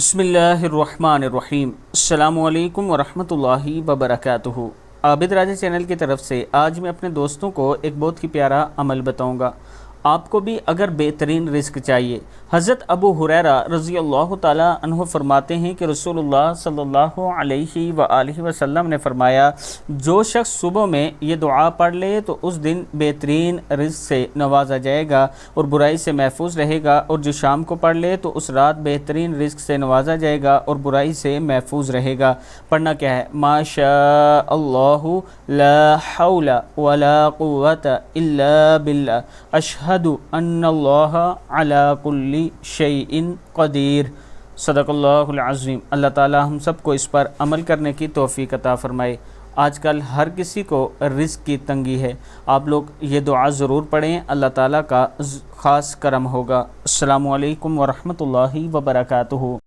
بسم اللہ الرحمن الرحیم۔ السلام علیکم ورحمۃ اللہ وبرکاتہ۔ عابد راجہ چینل کی طرف سے آج میں اپنے دوستوں کو ایک بہت ہی پیارا عمل بتاؤں گا۔ آپ کو بھی اگر بہترین رزق چاہیے، حضرت ابو ہریرہ رضی اللہ تعالی عنہ فرماتے ہیں کہ رسول اللہ صلی اللہ علیہ وآلہ وسلم نے فرمایا، جو شخص صبح میں یہ دعا پڑھ لے تو اس دن بہترین رزق سے نوازا جائے گا اور برائی سے محفوظ رہے گا، اور جو شام کو پڑھ لے تو اس رات بہترین رزق سے نوازا جائے گا اور برائی سے محفوظ رہے گا۔ پڑھنا کیا ہے؟ ما شاء اللہ لا حول ولا قوت الا باللہ اشہد ان اللہ علی کل شیء قدیر۔ صدق اللہ العظیم۔ اللہ تعالی ہم سب کو اس پر عمل کرنے کی توفیق عطا فرمائے۔ آج کل ہر کسی کو رزق کی تنگی ہے، آپ لوگ یہ دعا ضرور پڑھیں، اللہ تعالیٰ کا خاص کرم ہوگا۔ السلام علیکم ورحمۃ اللہ وبرکاتہ۔